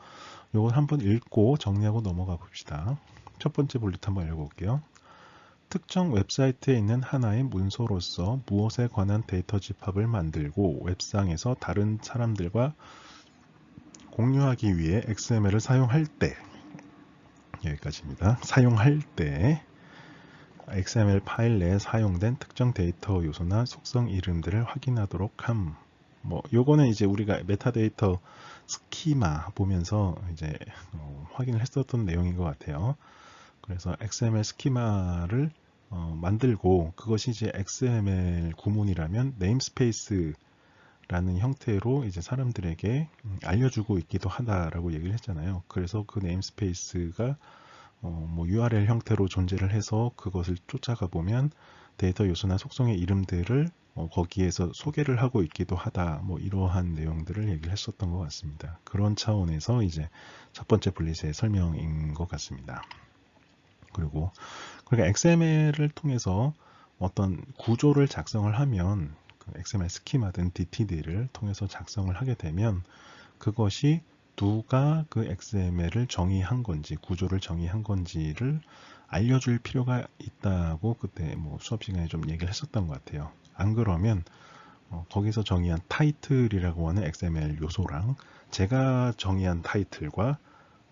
이걸 한번 읽고 정리하고 넘어가 봅시다. 첫 번째 볼릿 한번 읽어볼게요. 특정 웹사이트에 있는 하나의 문서로서 무엇에 관한 데이터 집합을 만들고 웹상에서 다른 사람들과 공유하기 위해 XML을 사용할 때, 여기까지입니다. 사용할 때 XML 파일 내에 사용된 특정 데이터 요소나 속성 이름들을 확인하도록 함. 뭐 요거는 이제 우리가 메타데이터 스키마 보면서 이제 확인을 했었던 내용인 것 같아요. 그래서 XML 스키마를 만들고 그것이 이제 XML 구문이라면 네임스페이스라는 형태로 이제 사람들에게 알려주고 있기도 하다라고 얘기를 했잖아요. 그래서 그 네임스페이스가 뭐 URL 형태로 존재를 해서 그것을 쫓아가 보면 데이터 요소나 속성의 이름들을 거기에서 소개를 하고 있기도 하다. 뭐 이러한 내용들을 얘기를 했었던 것 같습니다. 그런 차원에서 이제 첫 번째 블릿의 설명인 것 같습니다. 그리고 그러니까 XML을 통해서 어떤 구조를 작성을 하면 그 XML 스키마든 DTD를 통해서 작성을 하게 되면 그것이 누가 그 XML을 정의한 건지, 구조를 정의한 건지를 알려줄 필요가 있다고 그때 뭐 수업 시간에 좀 얘기를 했었던 것 같아요. 안 그러면 거기서 정의한 타이틀이라고 하는 XML 요소랑 제가 정의한 타이틀과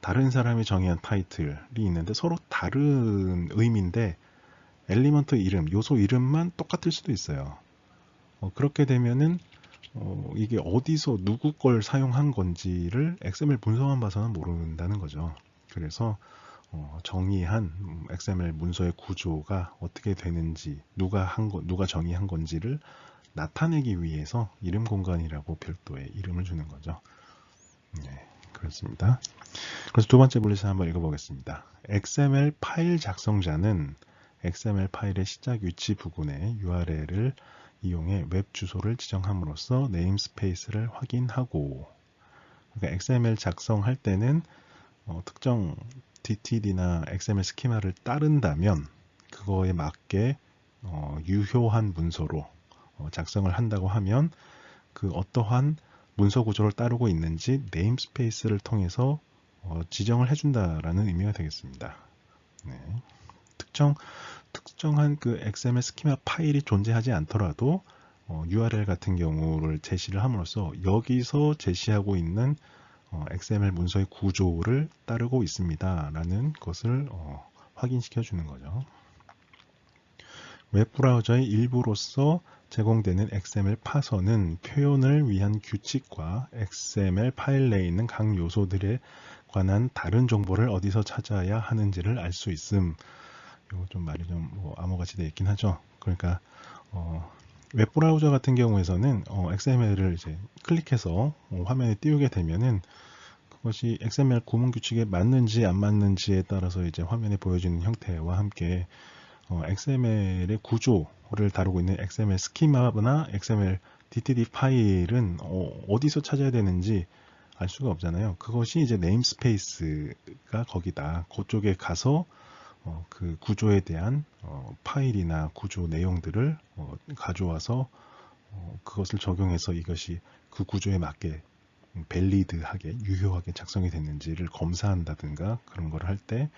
다른 사람이 정의한 타이틀이 있는데 서로 다른 의미인데 엘리먼트 이름, 요소 이름만 똑같을 수도 있어요. 그렇게 되면은 이게 어디서 누구 걸 사용한 건지를 XML 문서만 봐서는 모른다는 거죠. 그래서 정의한 XML 문서의 구조가 어떻게 되는지, 누가 정의한 건지를 나타내기 위해서 이름 공간이라고 별도의 이름을 주는 거죠. 네, 그렇습니다. 그래서 두 번째 블릿을 한번 읽어보겠습니다. XML 파일 작성자는 XML 파일의 시작 위치 부분에 URL을 이용해 웹 주소를 지정함으로써 네임스페이스를 확인하고, 그러니까 XML 작성할 때는 특정 DTD나 XML 스키마를 따른다면 그거에 맞게 유효한 문서로 작성을 한다고 하면 그 어떠한 문서 구조를 따르고 있는지 네임스페이스를 통해서 지정을 해준다라는 의미가 되겠습니다. 네. 특정한 그 XML 스키마 파일이 존재하지 않더라도 URL 같은 경우를 제시를 함으로써 여기서 제시하고 있는 XML 문서의 구조를 따르고 있습니다 라는 것을 확인시켜 주는 거죠. 웹브라우저의 일부로서 제공되는 XML 파서는 표현을 위한 규칙과 XML 파일 내에 있는 각 요소들에 관한 다른 정보를 어디서 찾아야 하는지를 알 수 있음. 이거 좀 말이 좀 암호같이 되어 있긴 하죠. 그러니까 웹브라우저 같은 경우에서는 XML을 이제 클릭해서 화면에 띄우게 되면은 그것이 XML 구문 규칙에 맞는지 안 맞는지에 따라서 이제 화면에 보여지는 형태와 함께 XML의 구조를 다루고 있는 XML 스키마나 XML DTD 파일은 어디서 찾아야 되는지 알 수가 없잖아요. 그것이 이제 네임스페이스가 거기다. 그쪽에 가서 그 구조에 대한 파일이나 구조 내용들을 가져와서 그것을 적용해서 이것이 그 구조에 맞게 밸리드하게 유효하게 작성이 됐는지를 검사한다든가 그런 걸 할 때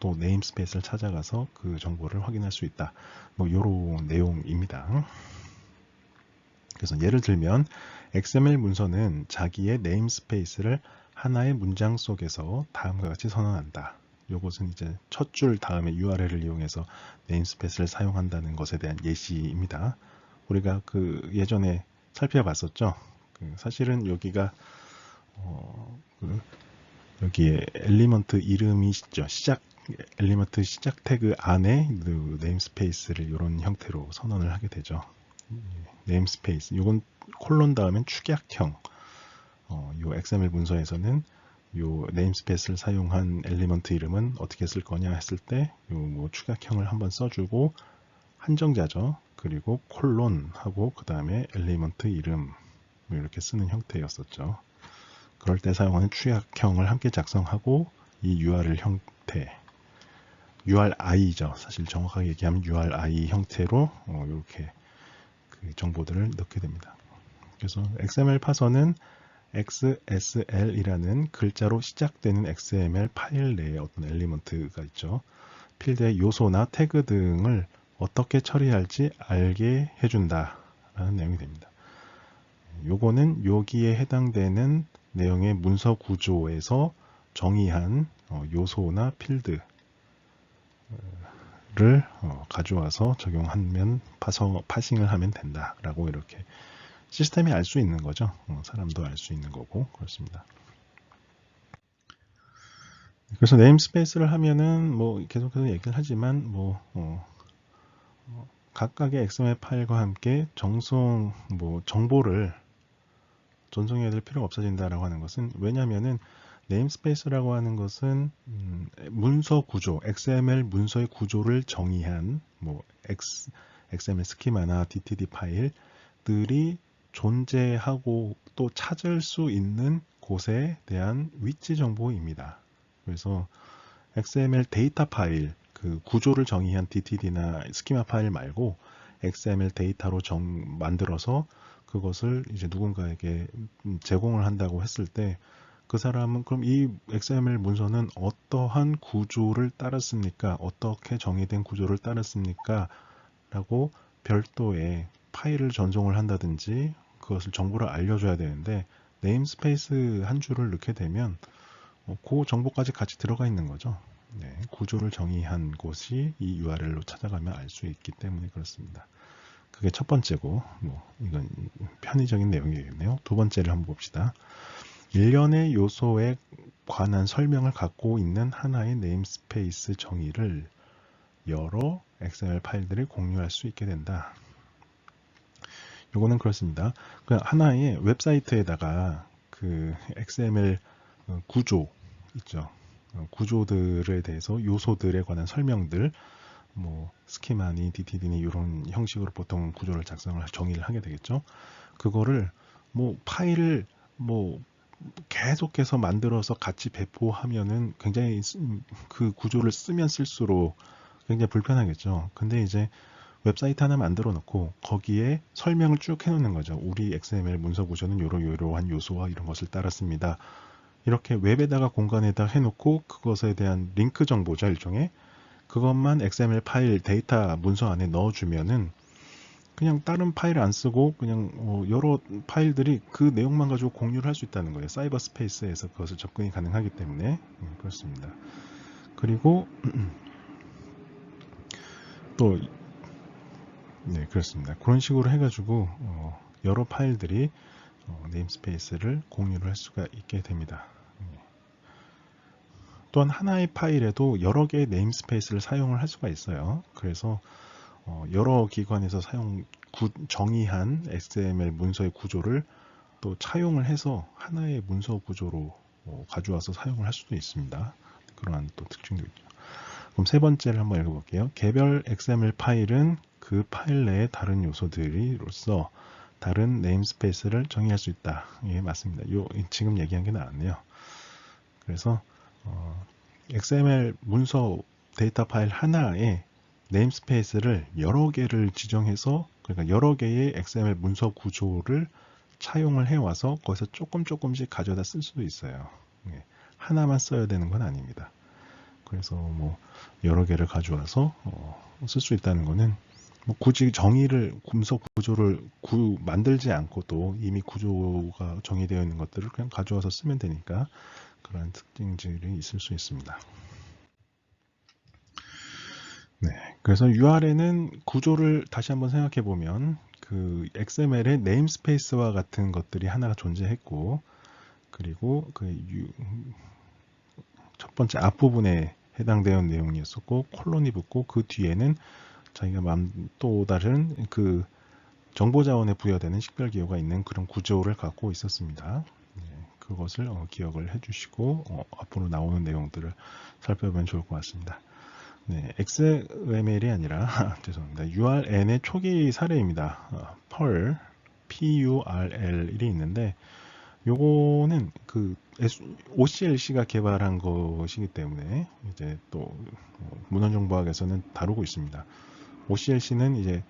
또 네임스페이스를 찾아가서 그 정보를 확인할 수 있다. 뭐 이런 내용입니다. 그래서 예를 들면 XML 문서는 자기의 네임스페이스를 하나의 문장 속에서 다음과 같이 선언한다. 이것은 이제 첫 줄 다음에 URL을 이용해서 네임스페이스를 사용한다는 것에 대한 예시입니다. 우리가 그 예전에 살펴봤었죠. 사실은 여기가 여기에 엘리먼트 이름이 있죠. 엘리먼트 시작 태그 안에 그 네임스페이스를 이런 형태로 선언을 하게 되죠. 네임스페이스, 이건 콜론 다음엔 축약형. 요 XML 문서에서는 요 네임스페이스를 사용한 엘리먼트 이름은 어떻게 쓸 거냐 했을 때 요 뭐 축약형을 한번 써주고 한정자죠. 그리고 콜론 하고 그 다음에 엘리먼트 이름 이렇게 쓰는 형태였었죠. 그럴 때 사용하는 축약형을 함께 작성하고 이 URL 형태, URI죠. 사실 정확하게 얘기하면 URI 형태로 이렇게 그 정보들을 넣게 됩니다. 그래서 XML 파서는 XSL이라는 글자로 시작되는 XML 파일 내에 어떤 엘리먼트가 있죠. 필드의 요소나 태그 등을 어떻게 처리할지 알게 해준다라는 내용이 됩니다. 요거는 여기에 해당되는 내용의 문서 구조에서 정의한 요소나 필드를 가져와서 적용하면 파싱을 하면 된다라고 이렇게 시스템이 알 수 있는 거죠. 사람도 알 수 있는 거고 그렇습니다. 그래서 네임스페이스를 하면은 뭐 계속해서 얘기를 하지만 뭐 각각의 XML 파일과 함께 정보를 전송해야 될 필요가 없어진다라고 하는 것은 왜냐하면은 네임스페이스라고 하는 것은 문서 구조, XML 문서의 구조를 정의한 XML 스키마나 DTD 파일들이 존재하고 또 찾을 수 있는 곳에 대한 위치 정보입니다. 그래서 XML 데이터 파일, 그 구조를 정의한 DTD나 스키마 파일 말고 XML 데이터로 만들어서 그것을 이제 누군가에게 제공을 한다고 했을 때 그 사람은 그럼 이 XML 문서는 어떠한 구조를 따랐습니까? 어떻게 정의된 구조를 따랐습니까? 라고 별도의 파일을 전송을 한다든지 그것을 정보를 알려줘야 되는데 네임스페이스 한 줄을 넣게 되면 그 정보까지 같이 들어가 있는 거죠. 네, 구조를 정의한 곳이 이 URL로 찾아가면 알 수 있기 때문에 그렇습니다. 그게 첫 번째고 이건 편의적인 내용이겠네요. 두 번째를 한번 봅시다. 일련의 요소에 관한 설명을 갖고 있는 하나의 네임스페이스 정의를 여러 XML 파일들이 공유할 수 있게 된다. 요거는 그렇습니다. 하나의 웹사이트에다가 그 XML 구조 있죠. 구조들에 대해서 요소들에 관한 설명들, 스키마니, DTD니 이런 형식으로 보통 구조를 정의를 하게 되겠죠. 그거를 파일을 계속해서 만들어서 같이 배포하면은 굉장히 그 구조를 쓰면 쓸수록 굉장히 불편하겠죠. 근데 이제 웹사이트 하나 만들어 놓고 거기에 설명을 쭉 해놓는 거죠. 우리 XML 문서 구조는 요러한 요소와 이런 것을 따랐습니다. 이렇게 웹에다가 공간에다 해놓고 그것에 대한 링크 정보죠. 일종의 그것만 XML 파일 데이터 문서 안에 넣어주면은 그냥 다른 파일 안 쓰고 그냥 여러 파일들이 그 내용만 가지고 공유를 할 수 있다는 거예요. 사이버 스페이스에서 그것을 접근이 가능하기 때문에 그렇습니다. 그리고 또 네, 그렇습니다. 그런 식으로 해가지고 여러 파일들이 네임스페이스를 공유를 할 수가 있게 됩니다. 또한 하나의 파일에도 여러 개의 네임스페이스를 사용을 할 수가 있어요. 그래서 여러 기관에서 정의한 XML 문서의 구조를 또 차용을 해서 하나의 문서 구조로 가져와서 사용을 할 수도 있습니다. 그러한 또 특징도 있죠. 그럼 세 번째를 한번 읽어볼게요. 개별 XML 파일은 그 파일 내의 다른 요소들로서 다른 네임스페이스를 정의할 수 있다. 예, 맞습니다. 지금 얘기한 게 나왔네요. 그래서 XML 문서 데이터 파일 하나에 네임스페이스를 여러 개를 지정해서 그러니까 여러 개의 XML 문서 구조를 차용을 해와서 거기서 조금씩 가져다 쓸 수도 있어요. 하나만 써야 되는 건 아닙니다. 그래서 뭐 여러 개를 가져와서 쓸 수 있다는 거는 뭐 굳이 정의를 금속 구조를 만들지 않고도 이미 구조가 정의되어 있는 것들을 그냥 가져와서 쓰면 되니까 그러한 특징들이 있을 수 있습니다. 네, 그래서 URL은 구조를 다시 한번 생각해 보면 그 XML의 네임스페이스와 같은 것들이 하나가 존재했고, 그리고 첫 번째 앞부분에 해당되는 내용이었었고, 콜론이 붙고 그 뒤에는 자기가 또 다른 그 정보 자원에 부여되는 식별 기호가 있는 그런 구조를 갖고 있었습니다. 네, 그것을 기억을 해주시고 앞으로 나오는 내용들을 살펴보면 좋을 것 같습니다. 네, XML이 아니라 죄송합니다. URN의 초기 사례입니다. Perl, PURL이 있는데 요거는 그 OCLC가 개발한 것이기 때문에 이제 또 문헌정보학에서는 다루고 있습니다. OCLC는 이제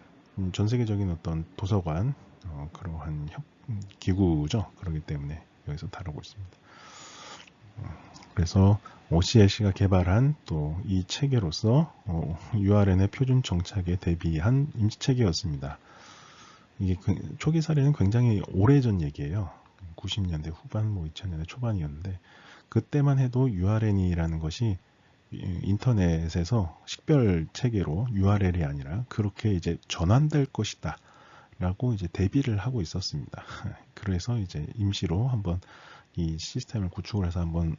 전 세계적인 어떤 도서관 그러한 기구죠. 그렇기 때문에 여기서 다루고 있습니다. 그래서 OCLC가 개발한 또 이 체계로서 URN의 표준 정착에 대비한 임시체계였습니다. 이게 초기 사례는 굉장히 오래전 얘기예요. 90년대 후반, 2000년대 초반이었는데 그때만 해도 URN이라는 것이 인터넷에서 식별 체계로 URL이 아니라 그렇게 이제 전환될 것이다 라고 이제 대비를 하고 있었습니다. 그래서 이제 임시로 한번 이 시스템을 구축을 해서 한번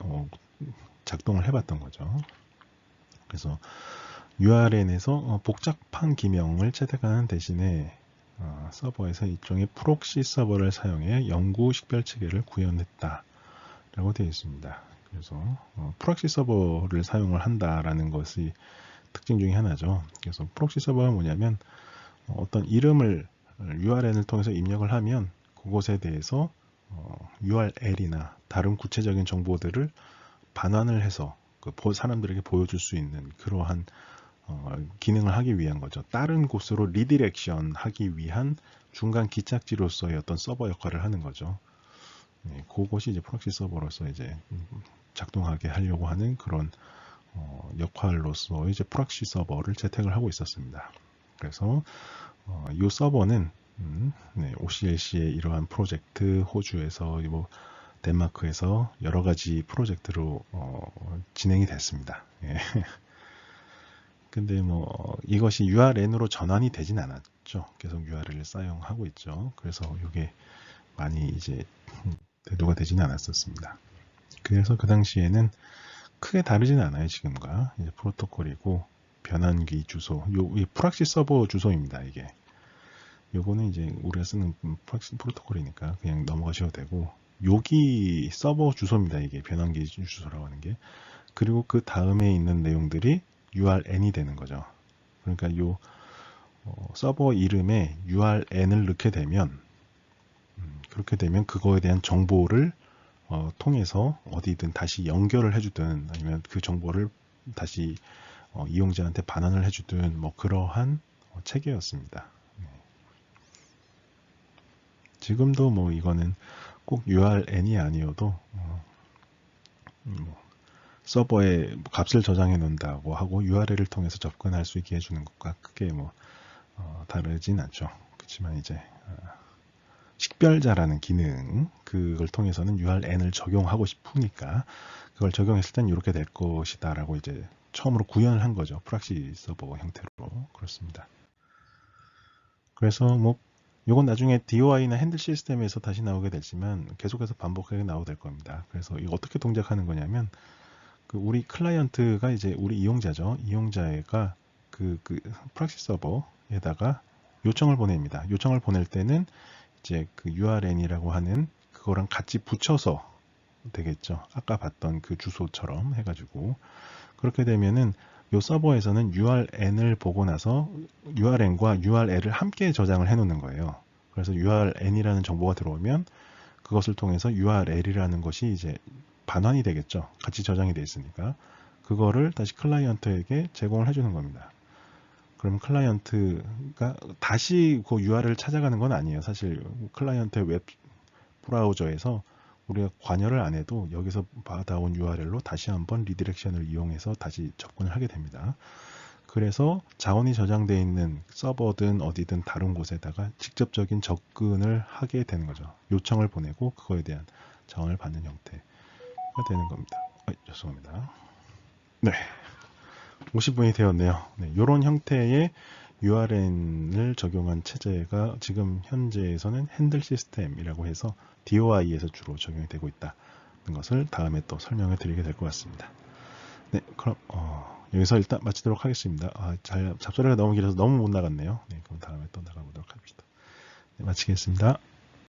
작동을 해봤던 거죠. 그래서 URN에서 복잡한 기명을 채택하는 대신에 서버에서 일종의 프록시 서버를 사용해 영구 식별 체계를 구현했다 라고 되어 있습니다. 그래서 프록시 서버를 사용을 한다라는 것이 특징 중에 하나죠. 그래서 프록시 서버가 뭐냐면 어떤 이름을 URN을 통해서 입력을 하면 그것에 대해서 URL이나 다른 구체적인 정보들을 반환을 해서 사람들에게 보여줄 수 있는 그러한 기능을 하기 위한 거죠. 다른 곳으로 리디렉션 하기 위한 중간 기착지로서의 어떤 서버 역할을 하는 거죠. 네, 그것이 이제 프록시 서버로서 이제 작동하게 하려고 하는 그런 역할로서 이제 프록시 서버를 채택을 하고 있었습니다. 그래서 이 서버는 네, OCLC의 이러한 프로젝트, 호주에서 뭐 덴마크에서 여러 가지 프로젝트로 진행이 됐습니다. 예. 근데 뭐 이것이 URN으로 전환이 되진 않았죠. 계속 URL을 사용하고 있죠. 그래서 이게 많이 이제 대두가 되지는 않았었습니다. 그래서 그 당시에는 크게 다르지는 않아요. 지금과 이제 프로토콜이고 변환기 주소, 이 프록시 서버 주소입니다. 이게 요거는 이제 우리가 쓰는 프록시 프로토콜이니까 그냥 넘어가셔도 되고, 여기 서버 주소입니다. 이게 변환기 주소라고 하는 게. 그리고 그 다음에 있는 내용들이 URN이 되는 거죠. 그러니까 요 서버 이름에 URN을 넣게 되면 그렇게 되면 그거에 대한 정보를 통해서 어디든 다시 연결을 해주든 아니면 그 정보를 다시 이용자한테 반환을 해주든 뭐 그러한 체계였습니다. 네. 지금도 뭐 이거는 꼭 URN이 아니어도 서버에 값을 저장해 놓는다고 하고 URL을 통해서 접근할 수 있게 해주는 것과 크게 뭐 다르진 않죠. 그렇지만 이제 식별자라는 기능, 그걸 통해서는 URN을 적용하고 싶으니까 그걸 적용했을 땐 이렇게 될 것이다 라고 이제 처음으로 구현을 한 거죠. 프록시 서버 형태로. 그렇습니다. 그래서 뭐 이건 나중에 DOI나 핸들 시스템에서 다시 나오게 되지만 계속해서 반복하게 나오게 될 겁니다. 그래서 이거 어떻게 동작하는 거냐면 우리 클라이언트가 이제 우리 이용자죠. 이용자가 그 프록시 서버에다가 요청을 보냅니다. 요청을 보낼 때는 이제 그 URN이라고 하는 그거랑 같이 붙여서 되겠죠. 아까 봤던 그 주소처럼 해가지고 그렇게 되면은 요 서버에서는 URN을 보고 나서 URN과 URL을 함께 저장을 해 놓는 거예요. 그래서 URN이라는 정보가 들어오면 그것을 통해서 URL이라는 것이 이제 반환이 되겠죠. 같이 저장이 되어 있으니까 그거를 다시 클라이언트에게 제공을 해주는 겁니다. 그럼 클라이언트가 다시 그 URL을 찾아가는 건 아니에요. 사실 클라이언트 웹 브라우저에서 우리가 관여를 안 해도 여기서 받아온 URL로 다시 한번 리디렉션을 이용해서 다시 접근을 하게 됩니다. 그래서 자원이 저장되어 있는 서버든 어디든 다른 곳에다가 직접적인 접근을 하게 되는 거죠. 요청을 보내고 그거에 대한 자원을 받는 형태가 되는 겁니다. 죄송합니다. 네, 50분이 되었네요. 네, 이런 형태의 URL을 적용한 체제가 지금 현재에서는 핸들 시스템이라고 해서 DOI에서 주로 적용이 되고 있다는 것을 다음에 또 설명해 드리게 될 것 같습니다. 네, 그럼 여기서 일단 마치도록 하겠습니다. 잡소리가 너무 길어서 너무 못 나갔네요. 네, 그럼 다음에 또 나가보도록 합시다. 네, 마치겠습니다.